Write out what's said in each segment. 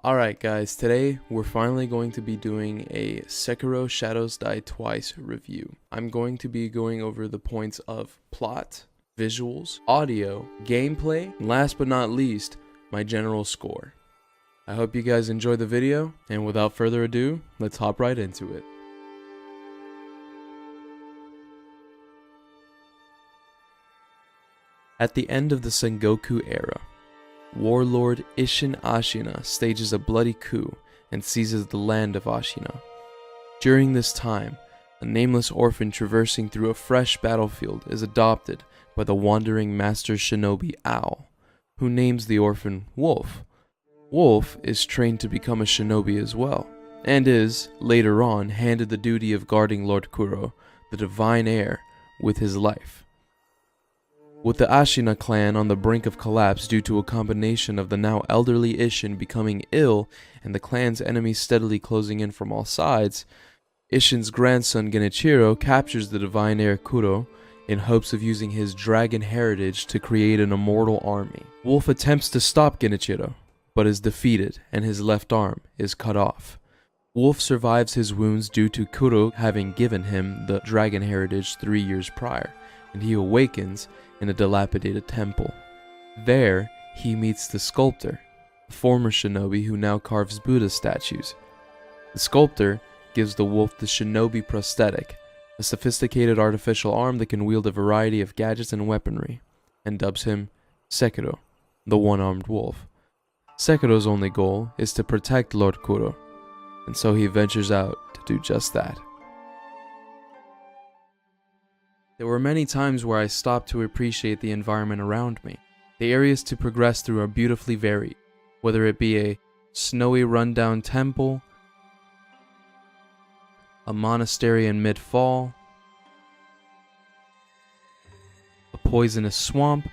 Alright guys, today we're finally going to be doing a Sekiro Shadows Die Twice review. I'm going to be going over the points of plot, visuals, audio, gameplay, and last but not least, my general score. I hope you guys enjoy the video, and without further ado, let's hop right into it. At the end of the Sengoku era, Warlord Isshin Ashina stages a bloody coup and seizes the land of Ashina. During this time, a nameless orphan traversing through a fresh battlefield is adopted by the wandering master shinobi Owl, who names the orphan Wolf. Wolf is trained to become a shinobi as well, and is, later on, handed the duty of guarding Lord Kuro, the divine heir, with his life. With the Ashina clan on the brink of collapse due to a combination of the now elderly Isshin becoming ill and the clan's enemies steadily closing in from all sides, Isshin's grandson Genichiro captures the divine heir Kuro in hopes of using his dragon heritage to create an immortal army. Wolf attempts to stop Genichiro, but is defeated and his left arm is cut off. Wolf survives his wounds due to Kuro having given him the dragon heritage 3 years prior, and he awakens in a dilapidated temple. There, he meets the sculptor, a former shinobi who now carves Buddha statues. The sculptor gives the wolf the shinobi prosthetic, a sophisticated artificial arm that can wield a variety of gadgets and weaponry, and dubs him Sekiro, the one-armed wolf. Sekiro's only goal is to protect Lord Kuro, and so he ventures out to do just that. There were many times where I stopped to appreciate the environment around me. The areas to progress through are beautifully varied, whether it be a snowy rundown temple, a monastery in mid-fall, a poisonous swamp,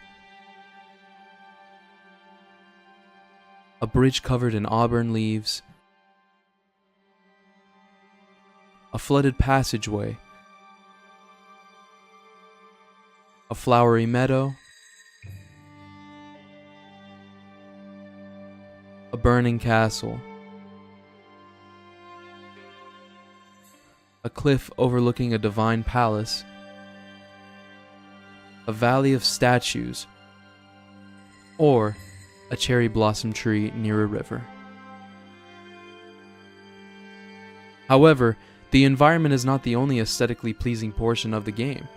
a bridge covered in auburn leaves, a flooded passageway, a flowery meadow, a burning castle, a cliff overlooking a divine palace, a valley of statues, or a cherry blossom tree near a river. However, the environment is not the only aesthetically pleasing portion of the game.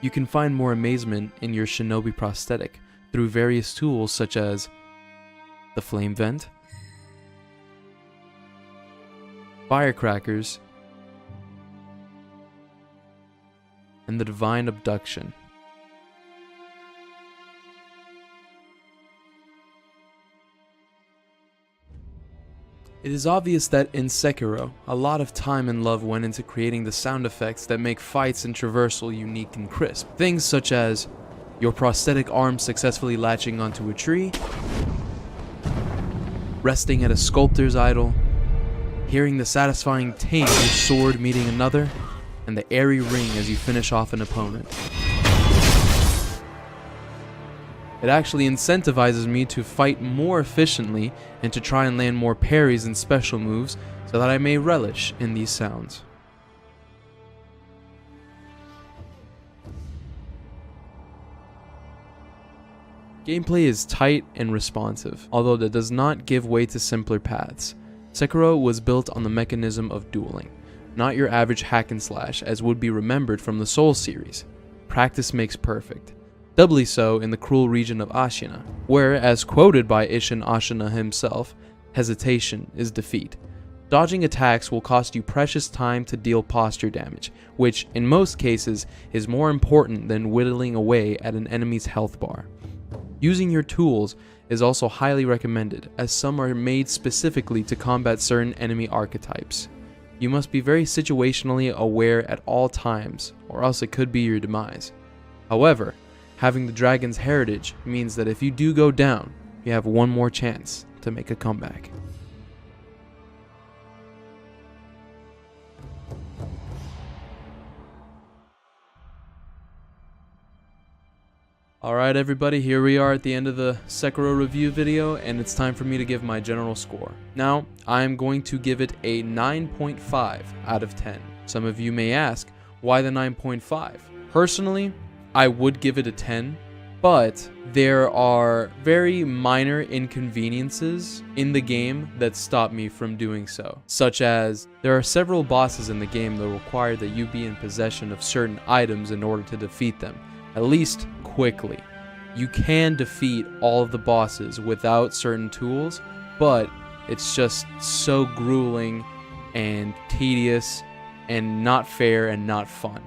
You can find more amazement in your shinobi prosthetic through various tools such as the flame vent, firecrackers, and the divine abduction. It is obvious that in Sekiro, a lot of time and love went into creating the sound effects that make fights and traversal unique and crisp. Things such as your prosthetic arm successfully latching onto a tree, resting at a sculptor's idol, hearing the satisfying ting of your sword meeting another, and the airy ring as you finish off an opponent. It actually incentivizes me to fight more efficiently and to try and land more parries and special moves so that I may relish in these sounds. Gameplay is tight and responsive, although that does not give way to simpler paths. Sekiro was built on the mechanism of dueling, not your average hack and slash as would be remembered from the Souls series. Practice makes perfect. Doubly so in the cruel region of Ashina, where, as quoted by Isshin Ashina himself, hesitation is defeat. Dodging attacks will cost you precious time to deal posture damage, which, in most cases, is more important than whittling away at an enemy's health bar. Using your tools is also highly recommended, as some are made specifically to combat certain enemy archetypes. You must be very situationally aware at all times, or else it could be your demise. However, having the dragon's heritage means that if you do go down, you have one more chance to make a comeback. Alright everybody, here we are at the end of the Sekiro review video, and it's time for me to give my general score. Now, I'm going to give it a 9.5 out of 10. Some of you may ask, why the 9.5? Personally, I would give it a 10, but there are very minor inconveniences in the game that stop me from doing so. Such as, there are several bosses in the game that require that you be in possession of certain items in order to defeat them, at least quickly. You can defeat all of the bosses without certain tools, but it's just so grueling and tedious and not fair and not fun.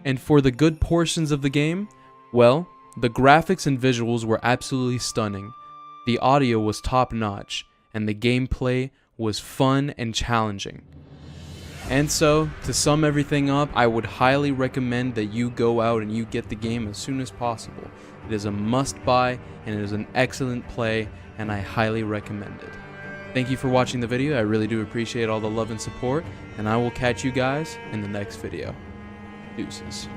And for the good portions of the game, well, the graphics and visuals were absolutely stunning, the audio was top-notch, and the gameplay was fun and challenging. And so, to sum everything up, I would highly recommend that you go out and you get the game as soon as possible. It is a must-buy, and it is an excellent play, and I highly recommend it. Thank you for watching the video, I really do appreciate all the love and support, and I will catch you guys in the next video. Deuces.